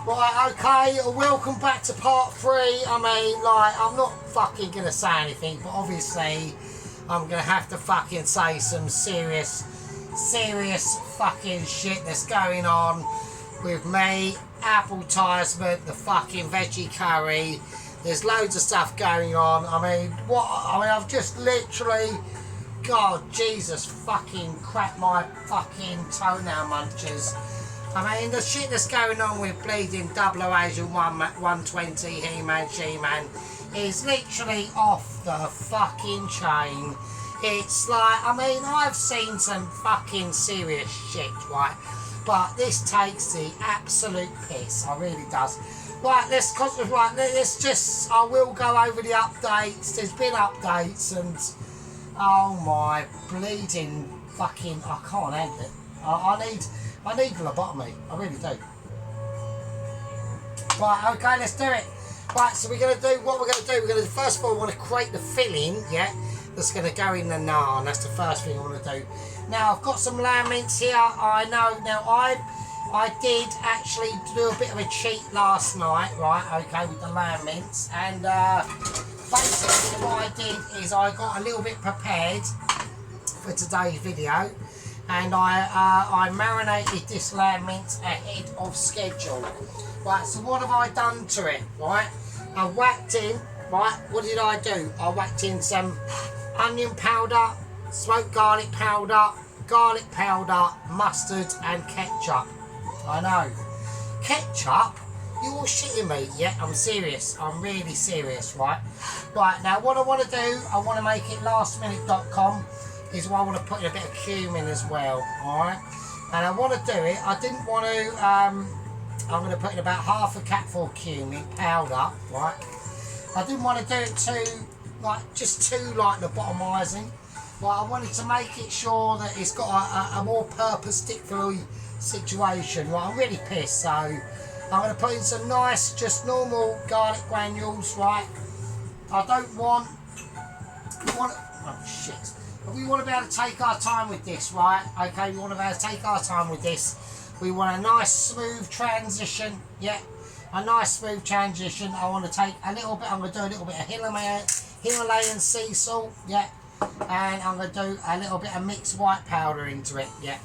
Right, okay, welcome back to part 3. I mean, like, I'm not fucking gonna say anything, but obviously I'm gonna have to fucking say some serious fucking shit that's going on with me, advertisement, the fucking veggie curry. There's loads of stuff going on. I mean, I've just literally, God, Jesus, fucking crap my fucking toenail munchers. I mean, the shit that's going on with bleeding 00 Asian 120 He-Man, She-Man is literally off the fucking chain. It's like, I mean, I've seen some fucking serious shit, right? But this takes the absolute piss. It really does. Right, let's just, I will go over the updates. There's been updates and, oh my bleeding fucking, I can't handle it. I need lobotomy, I really do. Right, okay, let's do it. Right, so we're going to do, what we're going to do, first of all, we want to create the filling, yeah, that's going to go in the naan. That's the first thing I want to do. Now, I've got some lamb mince here, I know. Now, I did actually do a bit of a cheat last night, right, okay, with the lamb mince. And basically what I did is I got a little bit prepared for today's video. And I marinated this lamb mince ahead of schedule. Right, so what have I done to it, right? I whacked in, right, what did I do? I whacked in some onion powder, smoked garlic powder, mustard and ketchup. I know. Ketchup? You're shitting me. Yeah, I'm serious. I'm really serious, right? Right, now what I want to do, I want to make it lastminute.com. is why I want to put in a bit of cumin as well, alright? And I want to do it, I didn't want to, I'm going to put in about half a capful of cumin powder, right? I didn't want to do it too, like, just too, like, lobotomizing. But I wanted to make it sure that it's got a more purposeful situation. Right, I'm really pissed, so I'm going to put in some nice, just normal garlic granules, right? I don't want, oh shit. We want to be able to take our time with this, right? Okay, we want to be able to take our time with this. We want a nice smooth transition, yeah? A nice smooth transition. I want to take a little bit, I'm going to do a little bit of Himalayan sea salt, yeah? And I'm going to do a little bit of mixed white powder into it, yeah?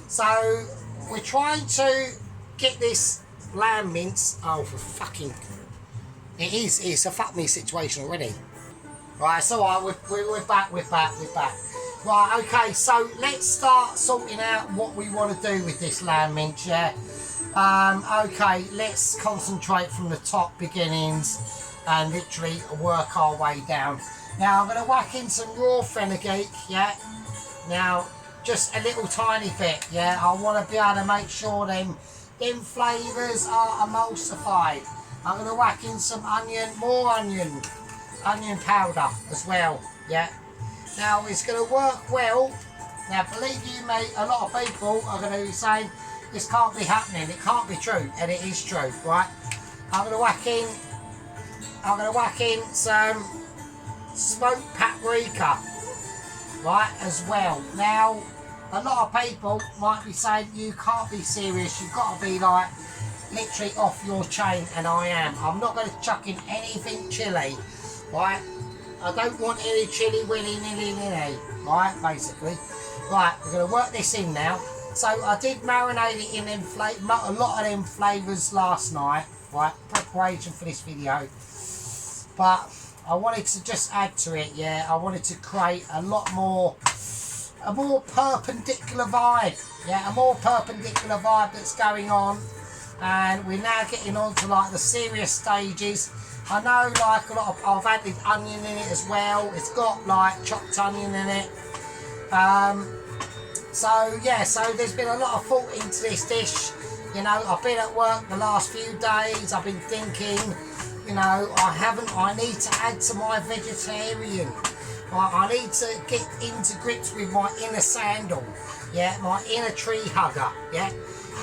So, we're trying to get this lamb mince, oh for fucking, it's a fuck me situation already. Right, so we're back. Right, okay, so let's start sorting out what we want to do with this lamb mince, yeah? Okay, let's concentrate from the top beginnings and literally work our way down. Now, I'm going to whack in some raw fenugreek, yeah? Now, just a little tiny bit, yeah? I want to be able to make sure them flavours are emulsified. I'm going to whack in some more onion powder as well, yeah? Now it's going to work well. Now believe you me, a lot of people are going to be saying this can't be happening, it can't be true, and it is true, right? I'm going to whack in some smoked paprika, right, as well. Now a lot of people might be saying you can't be serious, you've got to be like literally off your chain, and I am. I'm not going to chuck in anything chilli. Right, I don't want any chili willy nilly nilly, right, basically. Right, we're going to work this in now. So I did marinate it in a lot of them flavours last night, right, preparation for this video. But I wanted to just add to it, yeah, I wanted to create a more perpendicular vibe, yeah, a more perpendicular vibe that's going on. And we're now getting on to like the serious stages. I know, like, I've added onion in it as well. It's got like chopped onion in it. So yeah, so there's been a lot of thought into this dish. You know, I've been at work the last few days. I've been thinking, you know, I need to add to my vegetarian. I need to get into grips with my inner sandal. Yeah, my inner tree hugger. Yeah,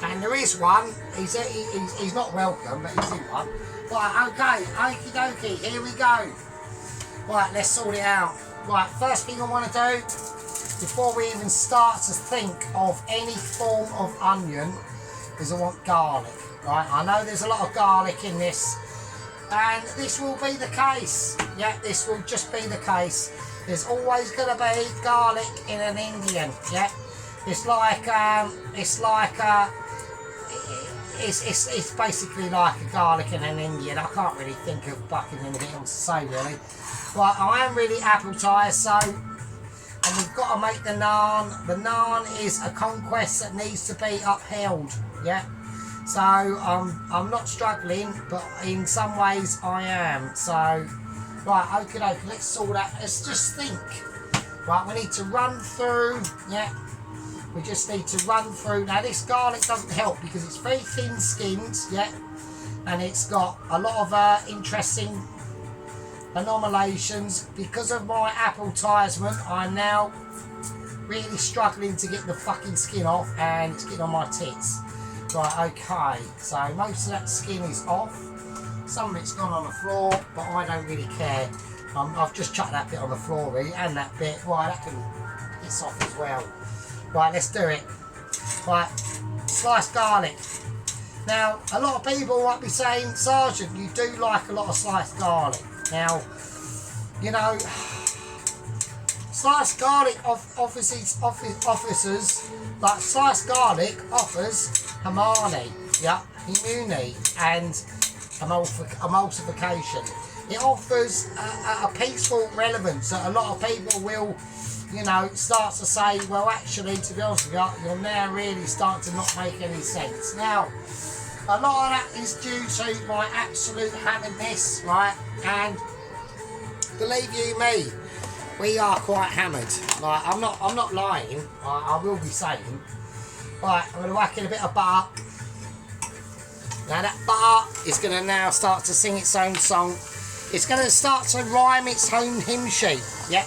and there is one. He's not welcome, but he's in one. Right, okay, okie dokie, here we go. Right, let's sort it out. Right, first thing I want to do, before we even start to think of any form of onion, is I want garlic, right? I know there's a lot of garlic in this, and this will be the case. Yeah, this will just be the case. There's always going to be garlic in an Indian. Yeah, it's basically like a garlic in an Indian. I can't really think of fucking anything else to say really. But I am really appetised, so, and we've got to make the naan. The naan is a conquest that needs to be upheld. Yeah. So I'm not struggling, but in some ways I am. So. Right, okay, let's sort that. Let's just think. Right, we need to run through. Yeah, we just need to run through. Now, this garlic doesn't help because it's very thin-skinned. Yeah, and it's got a lot of interesting anomalations. Because of my advertisement, I'm now really struggling to get the fucking skin off, and it's getting on my tits. Right, okay. So most of that skin is off. Some of it's gone on the floor, but I don't really care. I've just chucked that bit on the floor really, and that bit. Right, that can get off as well. Right, let's do it. Right, sliced garlic. Now, a lot of people might be saying, Sergeant, you do like a lot of sliced garlic. Now, you know, sliced garlic officers, like sliced garlic offers Hamani, yeah, immunity, and emulsification. It offers a peaceful relevance that a lot of people will, you know, start to say, well, actually, to be honest with you, you're now really starting to not make any sense. Now, a lot of that is due to my absolute hammeredness, right? And believe you me, we are quite hammered. Like, I'm not lying. I will be saying. Right, I'm going to whack in a bit of butter. Now that butter is going to now start to sing its own song. It's going to start to rhyme its own hymn sheet. Yeah,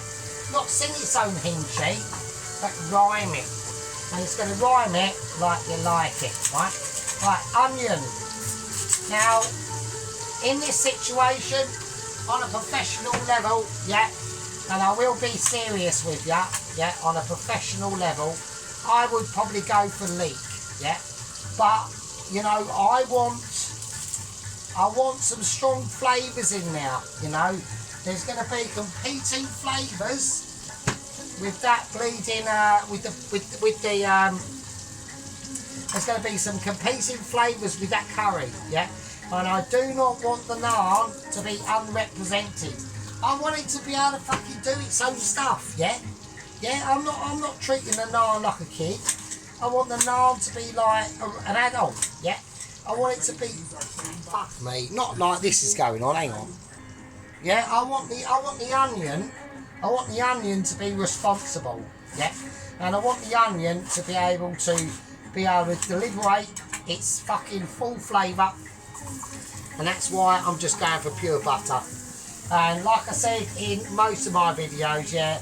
not sing its own hymn sheet, but rhyme it. And it's going to rhyme it like you like it, right? Right, onion. Now, in this situation, on a professional level, yeah, and I will be serious with you, yeah, on a professional level, I would probably go for leek, yeah, but you know, I want some strong flavours in there. You know, there's going to be competing flavours with that bleeding. There's going to be some competing flavours with that curry. Yeah, and I do not want the naan to be unrepresented. I want it to be able to fucking do its own stuff. Yeah, yeah. I'm not treating the naan like a kid. I want the naan to be like an adult, yeah? I want it to be, fuck me, not like this is going on, hang on. Yeah, I want the onion to be responsible, yeah? And I want the onion to be able to deliberate its fucking full flavour. And that's why I'm just going for pure butter. And like I said in most of my videos, yeah,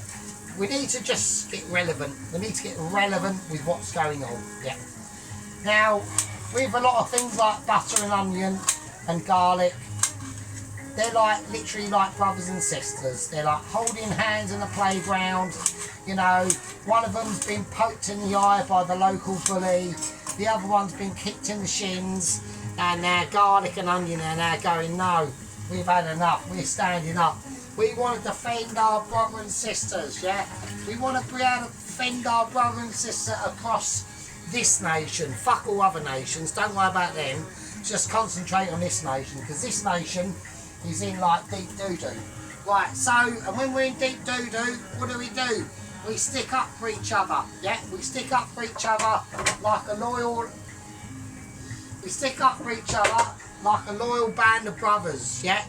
we need to just get relevant. We need to get relevant with what's going on. Yeah. Now, with a lot of things like butter and onion and garlic, they're like literally like brothers and sisters. They're like holding hands in the playground. You know, one of them's been poked in the eye by the local bully. The other one's been kicked in the shins. And now garlic and onion are now going, no, we've had enough. We're standing up. We want to defend our brother and sisters, yeah? We want to be able to defend our brother and sister across this nation. Fuck all other nations, don't worry about them. Just concentrate on this nation, because this nation is in like deep doo-doo. Right, so, and when we're in deep doo-doo, what do? We stick up for each other, yeah? We stick up for each other like a loyal... We stick up for each other like a loyal band of brothers, yeah?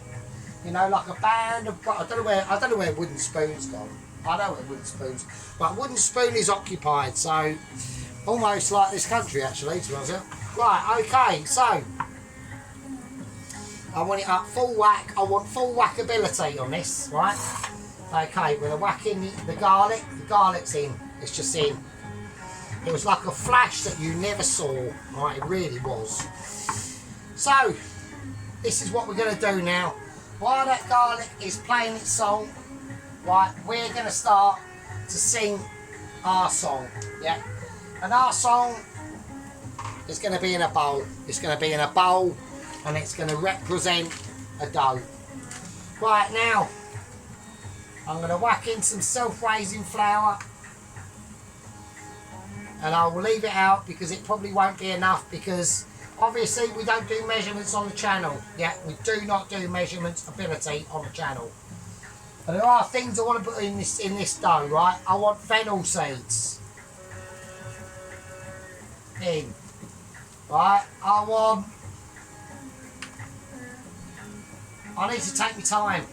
You know, like a band of... I don't know where Wooden Spoon's gone. I know where Wooden Spoon's... But Wooden Spoon is occupied, so... Almost like this country, actually, to be honest with you. Right, okay, so... I want it up full whack. I want full whackability on this, right? Okay, we're going to whack in the garlic. The garlic's in. It's just in. It was like a flash that you never saw. Right, it really was. So, this is what we're going to do now. While that garlic is playing its song, right, we're going to start to sing our song, yeah? And our song It's going to be in a bowl. It's going to be in a bowl, and it's going to represent a dough. Right, now, I'm going to whack in some self-raising flour, and I will leave it out because it probably won't be enough, because obviously we don't do measurements on the channel. Yeah, we do not do measurements ability on the channel. But there are things I want to put in this dough, right? I want fennel seeds in, right? I need to take my time.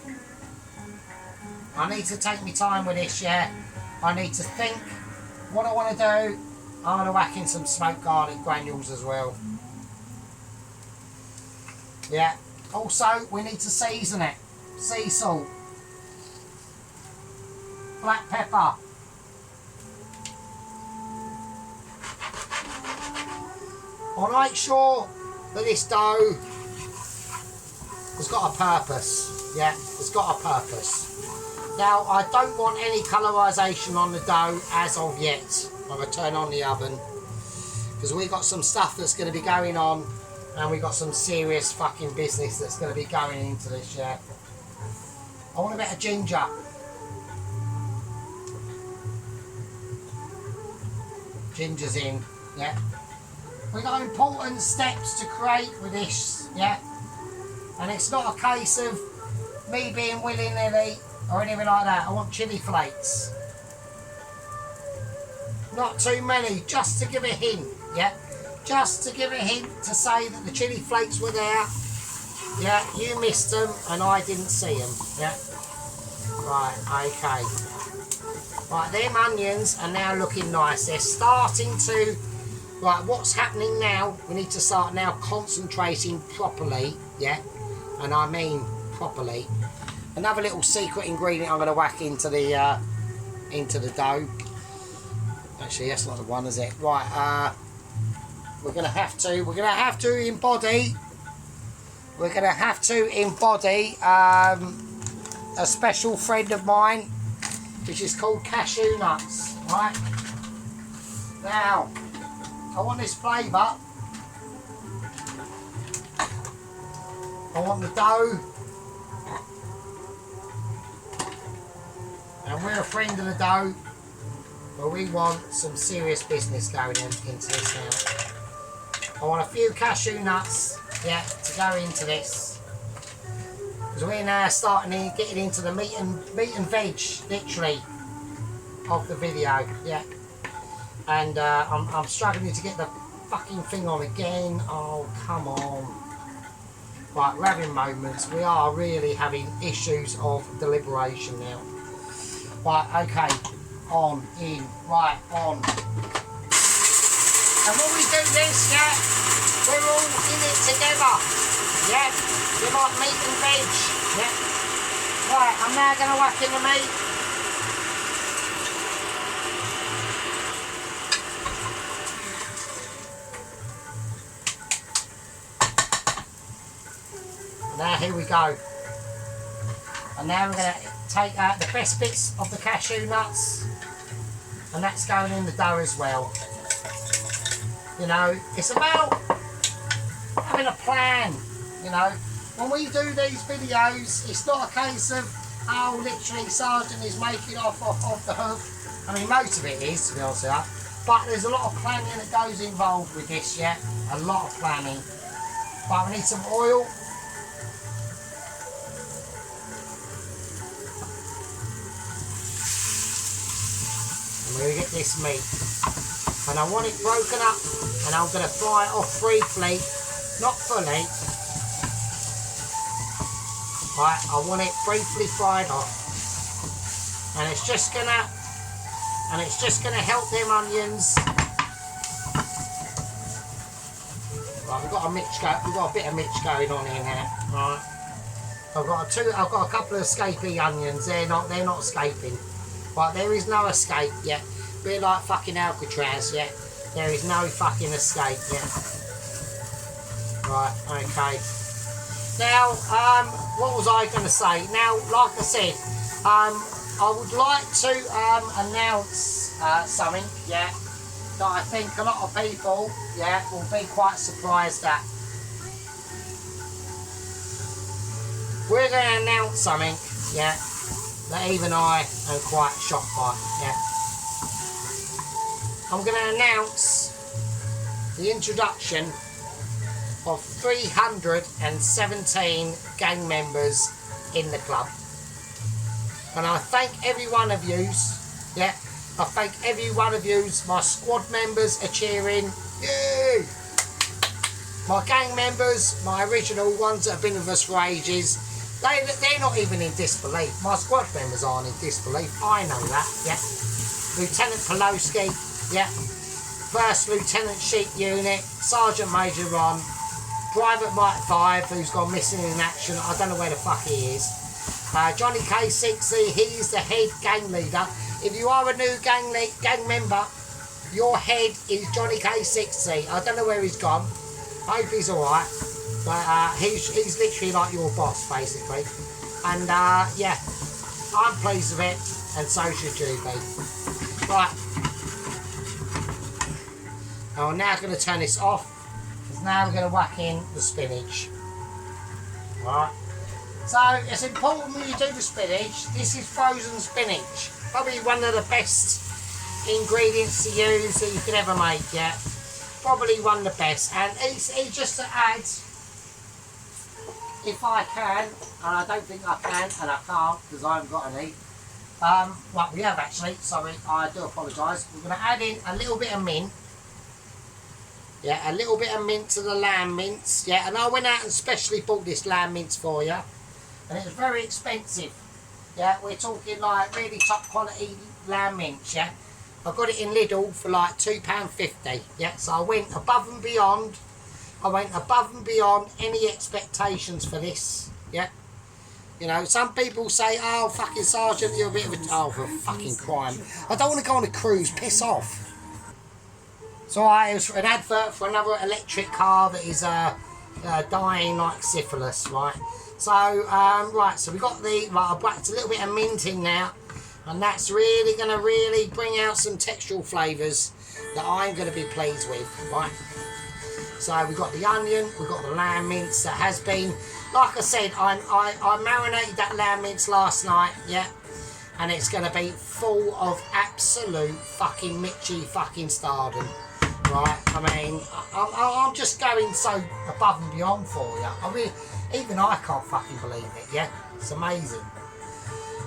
I need to take my time with this, yeah? I need to think what I want to do. I'm going to whack in some smoked garlic granules as well. Yeah. Also, we need to season it. Sea salt. Black pepper. I'll make sure that this dough has got a purpose. Yeah, it's got a purpose. Now, I don't want any colorisation on the dough as of yet. I'm going to turn on the oven, because we've got some stuff that's going to be going on, and we've got some serious fucking business that's going to be going into this, yeah. I want a bit of ginger. Ginger's in, yeah. We've got important steps to create with this, yeah. And it's not a case of me being willy-nilly or anything like that. I want chilli flakes. Not too many, just to give a hint, yeah? Just to give a hint to say that the chilli flakes were there. Yeah, you missed them and I didn't see them, yeah? Right, okay. Right, them onions are now looking nice. They're starting to... Right, what's happening now, we need to start now concentrating properly, yeah? And I mean properly. Another little secret ingredient I'm going to whack into the dough. Actually, that's not the one, is it? Right, we're going to have to embody a special friend of mine, which is called cashew nuts, right? Now, I want this flavour. I want the dough. And we're a friend of the dough, but we want some serious business going into this now. I want a few cashew nuts, yeah, to go into this. Because we're now starting to get into the meat and veg, literally, of the video, yeah. And I'm struggling to get the fucking thing on again. Oh, come on. Right, we're having moments. We are really having issues of deliberation now. Right, okay. On, in, right, on. And when we do this, yeah, we're all in it together. Yeah, we're like meat and veg. Yeah. Right, I'm now going to whack in the meat. Now here we go. And now we're going to take out the best bits of the cashew nuts, and that's going in the dough as well. You know, it's about having a plan, you know. When we do these videos, it's not a case of, oh, literally Sergeant is making off the hook. I mean, most of it is, to be honest with you, but there's a lot of planning that goes involved with this, yeah, a lot of planning. But we need some oil. I'm going to get this meat, and I want it broken up, and I'm going to fry it off briefly, not fully. Right, I want it briefly fried off, and it's just gonna help them onions. Right, we've got a bit of mix going on here now. Right, I've got a couple of escapee onions. They're not escaping. Right, there is no escape yet. Bit like fucking Alcatraz, yeah. There is no fucking escape yet. Right, okay. Now, what was I going to say? Now, like I said, I would like to announce something, yeah. that I think a lot of people, yeah, will be quite surprised at. We're going to announce something, yeah, that even I am quite shocked by, yeah. I'm going to announce the introduction of 317 gang members in the club. And I thank every one of yous, yeah, I thank every one of yous. My squad members are cheering, yay! My gang members, my original ones that have been with us for ages, they're not even in disbelief. My squad members aren't in disbelief, I know that, yeah. Lieutenant Pelosi, yeah. First Lieutenant Sheep Unit, Sergeant Major Ron, Private Mike 5, who's gone missing in action, I don't know where the fuck he is. Johnny K60, he's the head gang leader. If you are a new gang member, your head is Johnny K60. I don't know where he's gone. I hope he's alright. But he's literally like your boss, basically. And yeah, I'm pleased with it, and so should you be. Right. I'm now going to turn this off, because now we're going to whack in the spinach. Right. So it's important when you do the spinach. This is frozen spinach. Probably one of the best ingredients to use that you can ever make, yeah. Probably one of the best. And it's just to add, if I can, and I don't think I can, and I can't because I haven't got any. Well, we have actually, sorry, I do apologise. We're going to add in a little bit of mint. Yeah, a little bit of mint to the lamb mince. Yeah, and I went out and specially bought this lamb mince for you. And it was very expensive. Yeah, we're talking like really top quality lamb mince, yeah. I got it in Lidl for like £2.50. Yeah, so I went above and beyond. I went above and beyond any expectations for this. Yeah. You know, some people say, oh, fucking Sergeant, you're a bit of a... Oh, for fucking crime. I don't want to go on a cruise. Piss off. So it was an advert for another electric car that is dying like syphilis, right? So, right, so we got the... Right, I've whacked a little bit of mint in now. And that's really going to really bring out some textural flavours that I'm going to be pleased with, right? So we've got the onion, we've got the lamb mince that has been... Like I said, I marinated that lamb mince last night, yeah? And it's going to be full of absolute fucking Mitchy fucking stardom, right? I mean, I'm just going so above and beyond for you. I mean, even I can't fucking believe it, yeah? It's amazing.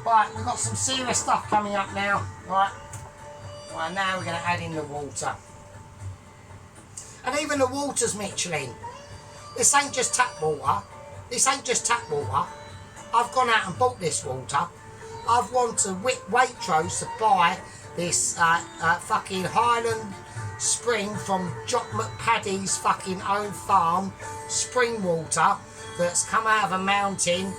Right, we've got some serious stuff coming up now, right? Right, now we're going to add in the water. And even the water's Michelin. This ain't just tap water. This ain't just tap water. I've gone out and bought this water. I've gone to Waitrose to buy this fucking Highland spring from Jock McPaddy's fucking own farm, spring water that's come out of a mountain.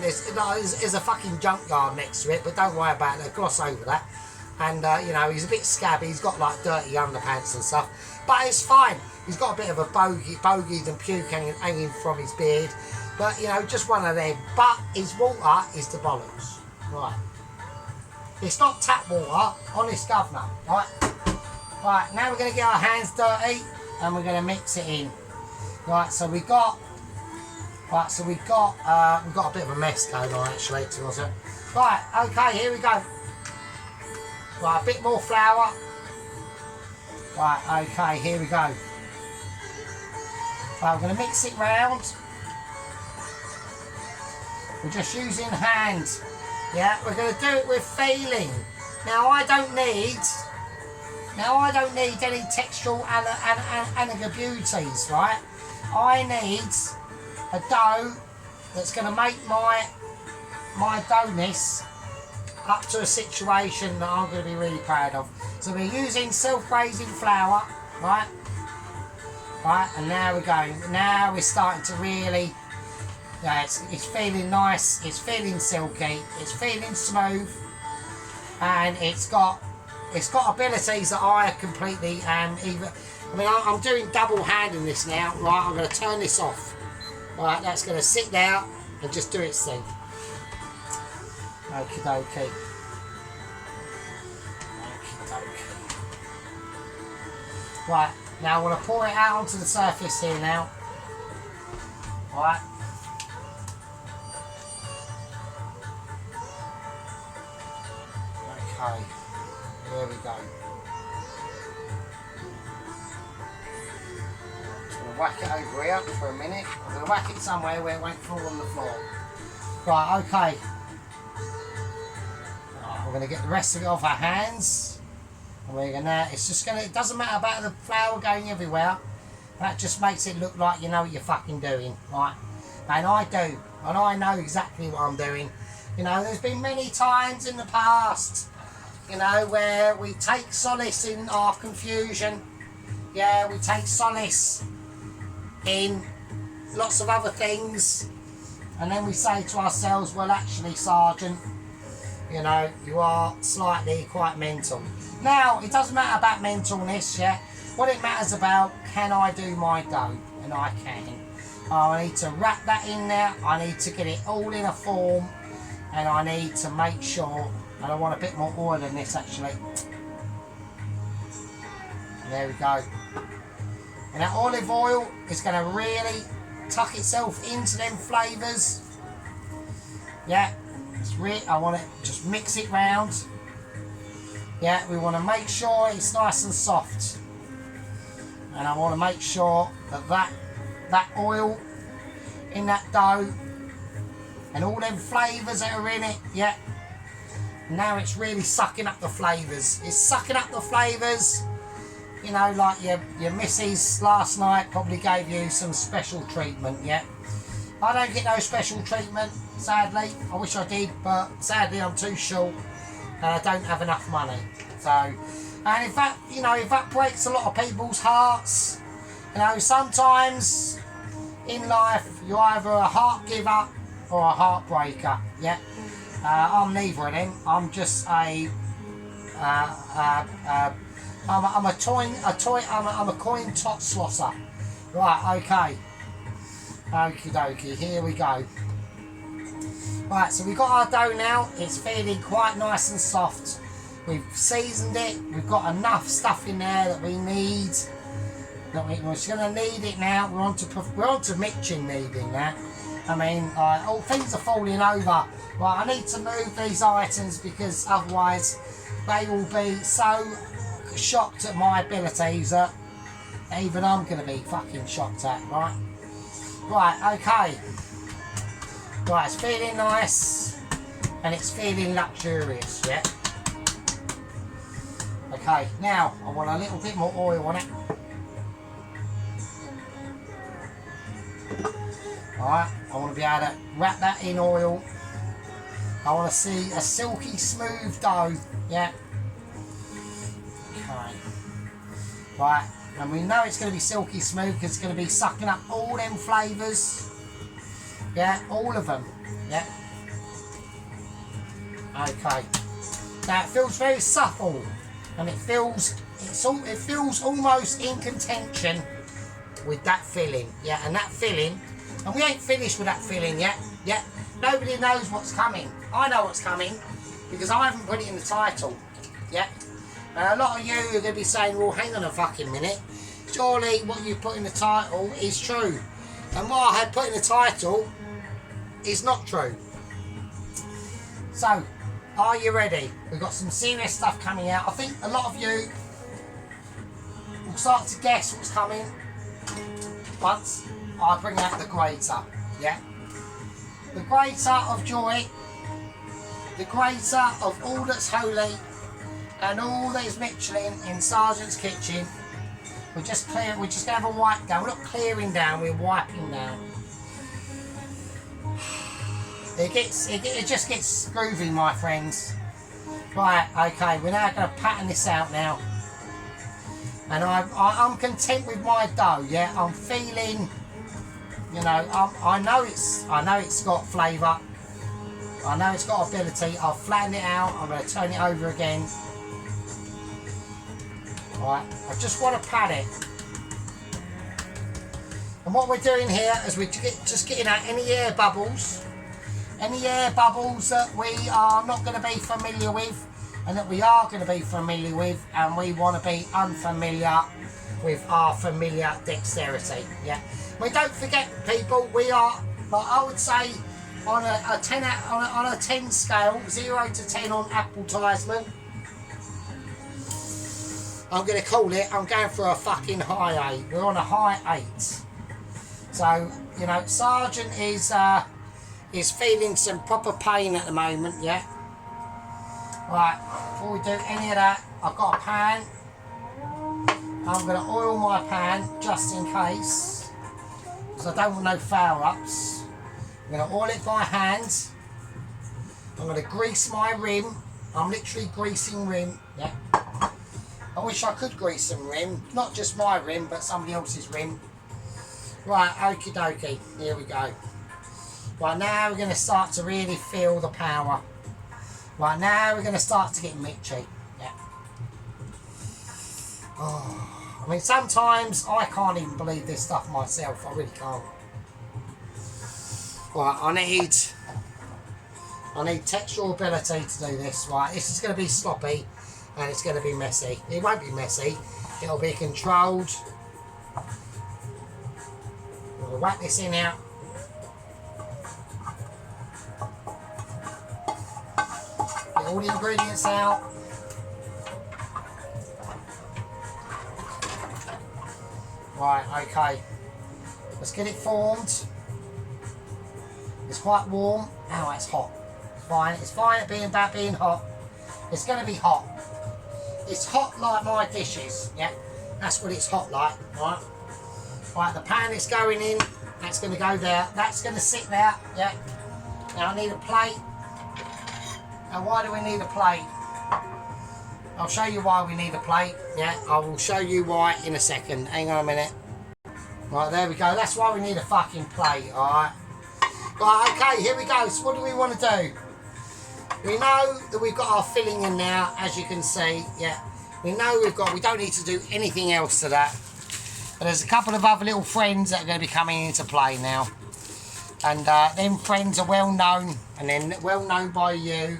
There's a fucking junkyard next to it, but don't worry about it, gloss over that. And you know, he's a bit scabby, he's got like dirty underpants and stuff, but it's fine. He's got a bit of a bogies and puke hanging from his beard, but you know, just one of them. But his water is the bollocks, right? It's not tap water, honest governor, right? Right, now we're going to get our hands dirty and we're going to mix it in. Right, so we've got a bit of a mess going on actually, to us. Right, okay, here we go. Right, a bit more flour. Right, okay, here we go. Right, we're going to mix it round. We're just using hands. Yeah, we're going to do it with feeling. Now I don't need any textural Anaga beauties, right? I need a dough that's going to make my doughness up to a situation that I'm going to be really proud of. So we're using self-raising flour, right? Right, and now we're going. Now we're starting to really. Yeah, it's feeling nice. It's feeling silky. It's feeling smooth, and it's got abilities that I completely even. I mean, I'm doing double handing this now. Right, I'm going to turn this off. Right, that's going to sit there and just do its thing. Okie dokie. Okie dokie. Right, now I want to pour it out onto the surface here now. Right. Okay, there we go. Just going to whack it over here for a minute. I'm going to whack it somewhere where it won't fall on the floor. Right, okay. Right, we're going to get the rest of it off our hands. And we're going to, it's just going to, it doesn't matter about the flour going everywhere. That just makes it look like you know what you're fucking doing, right? And I do. And I know exactly what I'm doing. You know, there's been many times in the past, you know, where we take solace in our confusion. Yeah, we take solace in lots of other things. And then we say to ourselves, well, actually, Sergeant, you know, you are slightly quite mental. Now, it doesn't matter about mentalness, yeah? What it matters about, can I do my dough? And I can. I need to wrap that in there. I need to get it all in a form. And I need to make sure, and I want a bit more oil than this actually. There we go. And that olive oil is going to really tuck itself into them flavours. Yeah, I want to just mix it round. Yeah, we want to make sure it's nice and soft. And I want to make sure that that oil in that dough and all them flavours that are in it, yeah. Now it's really sucking up the flavours. It's sucking up the flavours. You know, like your missus last night probably gave you some special treatment, yeah. I don't get no special treatment, sadly. I wish I did, but sadly I'm too short and I don't have enough money. So, and if that, you know, if that breaks a lot of people's hearts, you know, sometimes in life you're either a heart giver or a heartbreaker, yeah. I'm neither of them. I'm just I'm a coin tot slosser. Right, okay. Okie dokie, here we go. Right, so we've got our dough now. It's feeling quite nice and soft. We've seasoned it. We've got enough stuff in there that we need. We're just going to knead it now. We're on to mixing kneading now. I mean, all things are falling over. Right, I need to move these items because otherwise they will be so shocked at my abilities that even I'm going to be fucking shocked at, right? Right, okay. Right, it's feeling nice and it's feeling luxurious, yeah? Okay, now I want a little bit more oil on it. Alright, I want to be able to wrap that in oil. I want to see a silky smooth dough, yeah? Okay. Right, and we know it's going to be silky smooth because it's going to be sucking up all them flavours. Yeah, all of them, yeah? Okay. Now it feels very supple and it feels almost in contention with that filling, yeah? And that filling, and we ain't finished with that filling yet, yeah? Nobody knows what's coming. I know what's coming because I haven't put it in the title, yeah? And a lot of you are going to be saying, well, hang on a fucking minute. Surely what you put in the title is true. And what I had put in the title is not true. So, are you ready? We've got some serious stuff coming out. I think a lot of you will start to guess what's coming once I bring out the grater, yeah? The grater of joy, the grater of all that's holy, and all that is Michelin in Sergeant's kitchen. We're just going to have a wipe down. We're not clearing down, we're wiping down. It just gets groovy, my friends. Right, okay, we're now going to pattern this out now. And I'm content with my dough, yeah? I'm feeling, you know, I know it's got flavour. I know it's got ability. I'll flatten it out. I'm going to turn it over again. Right, I just want to pat it. And what we're doing here is we're just getting out any air bubbles that we are not going to be familiar with and that we are going to be familiar with, and we want to be unfamiliar with our familiar dexterity. Yeah. I mean, don't forget, people, we are, like I would say, on a 10 scale, 0 to 10 on advertisement. I'm going to call it, I'm going for a fucking high 8. We're on a high 8. So, you know, Sergeant is feeling some proper pain at the moment, yeah? Right, before we do any of that, I've got a pan. I'm going to oil my pan just in case, because I don't want no foul-ups. I'm going to oil it by hand. I'm going to grease my rim. I'm literally greasing rim, yeah? I wish I could grease some rim, not just my rim, but somebody else's rim. Right, okie dokie, here we go. Right, now we're going to start to really feel the power. Right, now we're going to start to get mitchy. Yeah. Oh, I mean, sometimes I can't even believe this stuff myself. I really can't. Right, I need textural ability to do this. Right, this is going to be sloppy and it's going to be messy. It won't be messy. It'll be controlled. We'll whack this in out. Get all the ingredients out. Right, okay. Let's get it formed. It's quite warm. Ow, it's hot. Fine. It's fine at being hot. It's going to be hot. It's hot like my dishes. Yeah, that's what it's hot like. Right. Right. The pan is going in. That's going to go there. That's going to sit there. Yeah. Now I need a plate. Now why do we need a plate? I'll show you why we need a plate. Yeah, I will show you why in a second. Hang on a minute. Right, there we go. That's why we need a fucking plate. All right. Right, okay, here we go. So what do we want to do? We know that we've got our filling in now, as you can see. Yeah, we know we don't need to do anything else to that. But there's a couple of other little friends that are going to be coming into play now. And them friends are well known, and they're well known by you,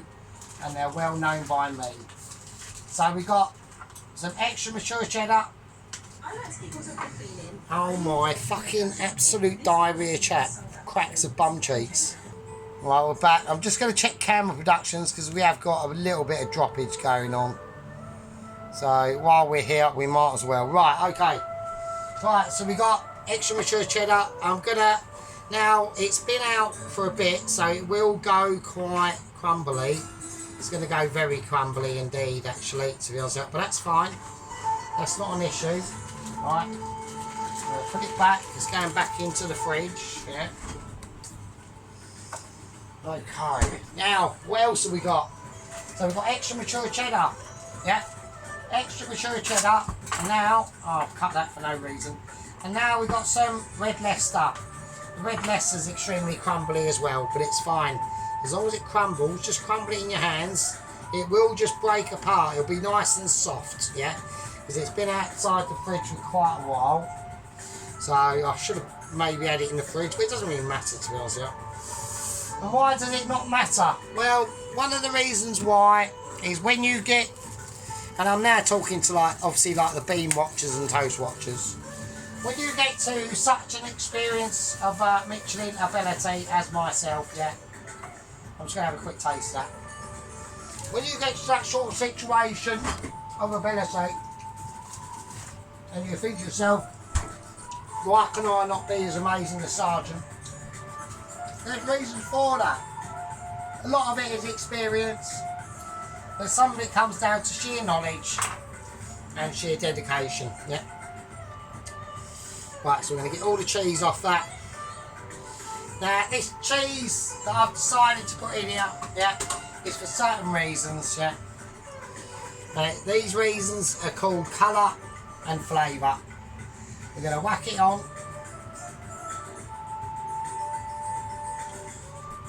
and they're well known by me. So we got some extra mature cheddar. Oh my fucking absolute diarrhea chat. Cracks of bum cheeks. Right, we're back. I'm just going to check camera productions because we have got a little bit of droppage going on. So while we're here, we might as well. Right, okay. Right, so we got extra mature cheddar. I'm going to... Now, it's been out for a bit, so it will go quite crumbly. It's going to go very crumbly indeed, actually, to be honest. But that's fine. That's not an issue. Right. We'll put it back. It's going back into the fridge. Yeah. Okay. Now, what else have we got? So we've got extra mature cheddar. Yeah. Extra mature cheddar. And now, oh, I've cut that for no reason. And now we've got some red Leicester. The red Leicester is extremely crumbly as well, but it's fine. As long as it crumbles, just crumble it in your hands. It will just break apart. It'll be nice and soft, yeah? Because it's been outside the fridge for quite a while. So I should have maybe had it in the fridge, but it doesn't really matter, to be honest with you. And why does it not matter? Well, one of the reasons why is when you get, and I'm now talking to obviously the bean watchers and toast watchers, when you get to such an experience of Michelin ability as myself, yeah, I'm just going to have a quick taste of that. When you get to that sort of situation of ability, and you think to yourself, why can I not be as amazing as Sergeant? There's reasons for that. A lot of it is experience, but some of it comes down to sheer knowledge and sheer dedication. Yeah. Right, so we're going to get all the cheese off that. Now, this cheese that I've decided to put in here, yeah, is for certain reasons, yeah. These reasons are called colour and flavour. We're going to whack it on.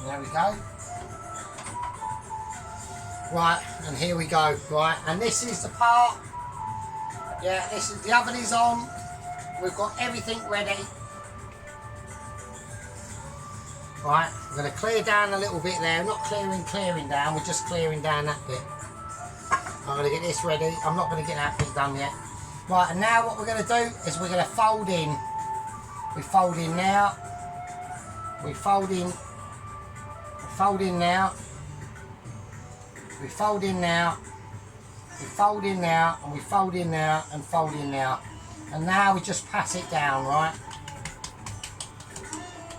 There we go. Right, and here we go. Right, and this is the part. Yeah, this is the oven is on. We've got everything ready. Right, we're going to clear down a little bit there. Not clearing down, we're just clearing down that bit. I'm going to get this ready. I'm not going to get that bit done yet. Right, and now what we're going to do is we're going to fold in. We fold in now. We fold in. We fold in now. We fold in now. We fold in now, and we fold in now, and fold in now. And now we just pass it down, right?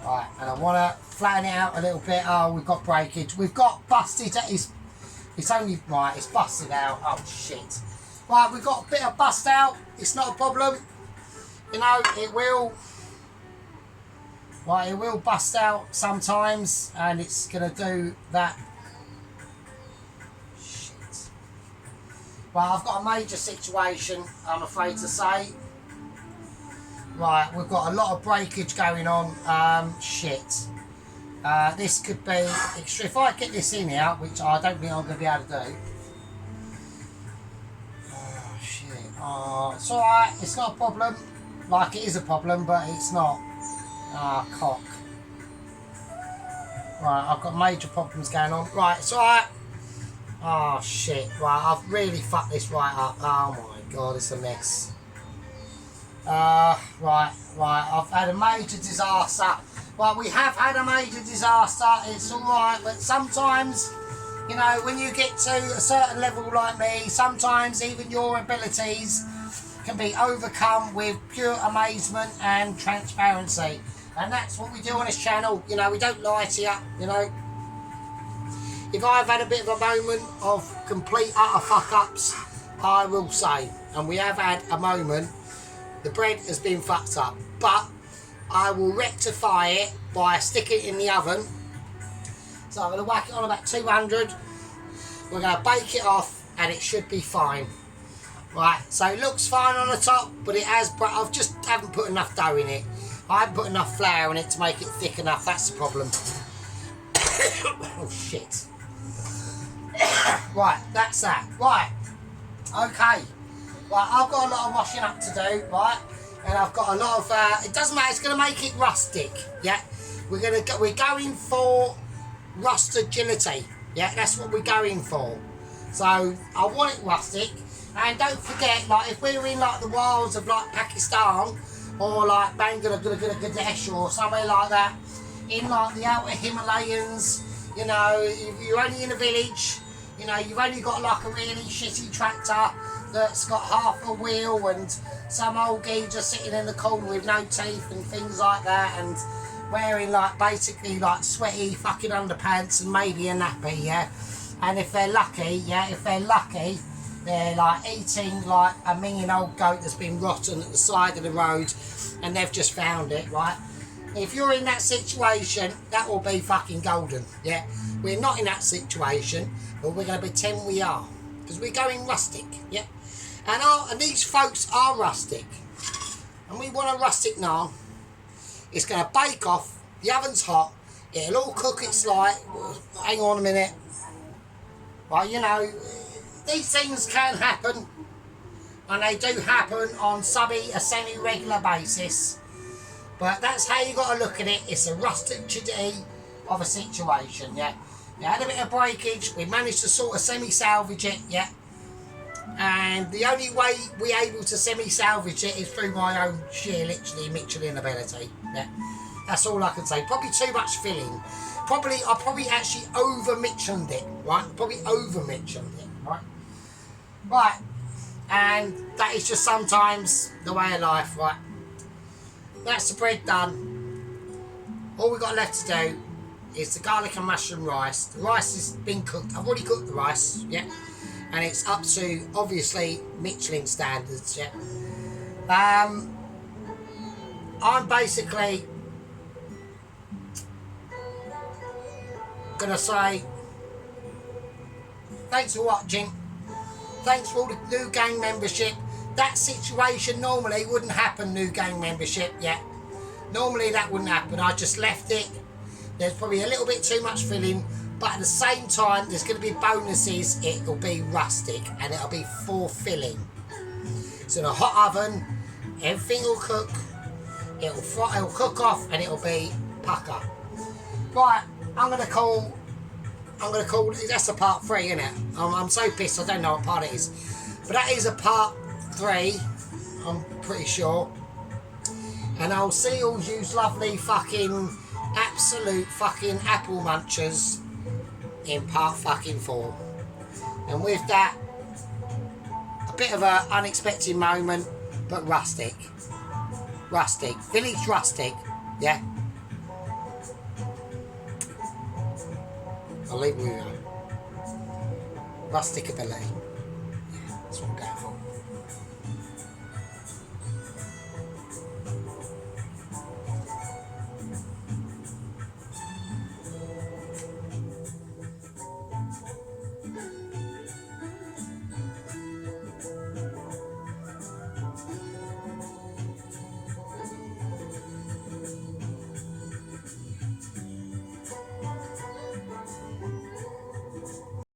Right, and I want to flatten it out a little bit. Oh, we've got breakage. We've got busted. It's only, right, it's busted out. Oh, shit. Right, we've got a bit of bust out. It's not a problem. You know, it will. Right, it will bust out sometimes, and it's going to do that. Shit. Well, I've got a major situation, I'm afraid to say. Right, we've got a lot of breakage going on. Shit. This could be extreme. If I get this in here, which I don't think I'm going to be able to do. Oh, shit. Oh, it's alright. It's not a problem. Like, it is a problem, but it's not. Ah, cock. Right, I've got major problems going on. Right, it's alright. Oh, shit. Right, I've really fucked this right up. Oh, my God, it's a mess. Right, I've had a major disaster. Right, we have had a major disaster. It's alright, but sometimes, you know, when you get to a certain level like me, sometimes even your abilities can be overcome with pure amazement and transparency. And that's what we do on this channel. You know, we don't lie to you, you know. If I've had a bit of a moment of complete utter fuck-ups, I will say, and we have had a moment, the bread has been fucked up, but I will rectify it by sticking it in the oven. So I'm going to whack it on about 200. We're going to bake it off, and it should be fine. Right, so it looks fine on the top, but it has. But I've just haven't put enough dough in it. I haven't put enough flour in it to make it thick enough. That's the problem. Oh shit. Right, that's that. Right. Okay. Right, I've got a lot of washing up to do, right? And I've got a lot of, it doesn't matter, it's going to make it rustic, yeah? We're going for rust agility, yeah? That's what we're going for. So, I want it rustic, and don't forget, like, if we were in, like, the wilds of, like, Pakistan, or, like, Bangladesh, or somewhere like that, in, like, the outer Himalayas, you know, if you're only in a village, you know, you've only got, like, a really shitty tractor, that's got half a wheel and some old geezer sitting in the corner with no teeth and things like that, and wearing like basically like sweaty fucking underpants and maybe a nappy, yeah. And if they're lucky, they're like eating like a minging old goat that's been rotten at the side of the road and they've just found it, right? If you're in that situation, that will be fucking golden, yeah. We're not in that situation, but we're going to pretend we are, because we're going rustic, yeah. And these folks are rustic. And we want a rustic naan. It's going to bake off. The oven's hot. It'll all cook its like. Hang on a minute. Well, you know, these things can happen. And they do happen on a semi-regular basis. But that's how you got to look at it. It's a rusticity of a situation, yeah. We had a bit of breakage. We managed to sort of semi-salvage it, yeah. And the only way we're able to semi-salvage it is through my own sheer, literally, Michelin ability. Yeah, that's all I can say. Probably too much filling. I probably actually over-Michelined it, right? Probably over-Michelined it, right? Right, and that is just sometimes the way of life, right? That's the bread done. All we've got left to do is the garlic and mushroom rice. The rice has been cooked. I've already cooked the rice, yeah? And it's up to, obviously, Michelin standards, yeah. I'm basically going to say, thanks for watching. Thanks for all the new gang membership. That situation normally wouldn't happen, new gang membership, yeah. Normally that wouldn't happen. I just left it. There's probably a little bit too much filling. But at the same time, there's going to be bonuses. It'll be rustic and it'll be for filling. So in a hot oven, everything will cook. It'll cook off and it'll be pucker. Right, I'm going to call. That's a part 3, isn't it? I'm so pissed. I don't know what part it is. But that is a part 3 I'm pretty sure. And I'll see all you lovely fucking absolute fucking apple munchers in part fucking 4. And with that, a bit of an unexpected moment, but rustic. Rustic. Village rustic. Yeah. I'll leave it with you. Rustic ability. Yeah, that's what I'm going for.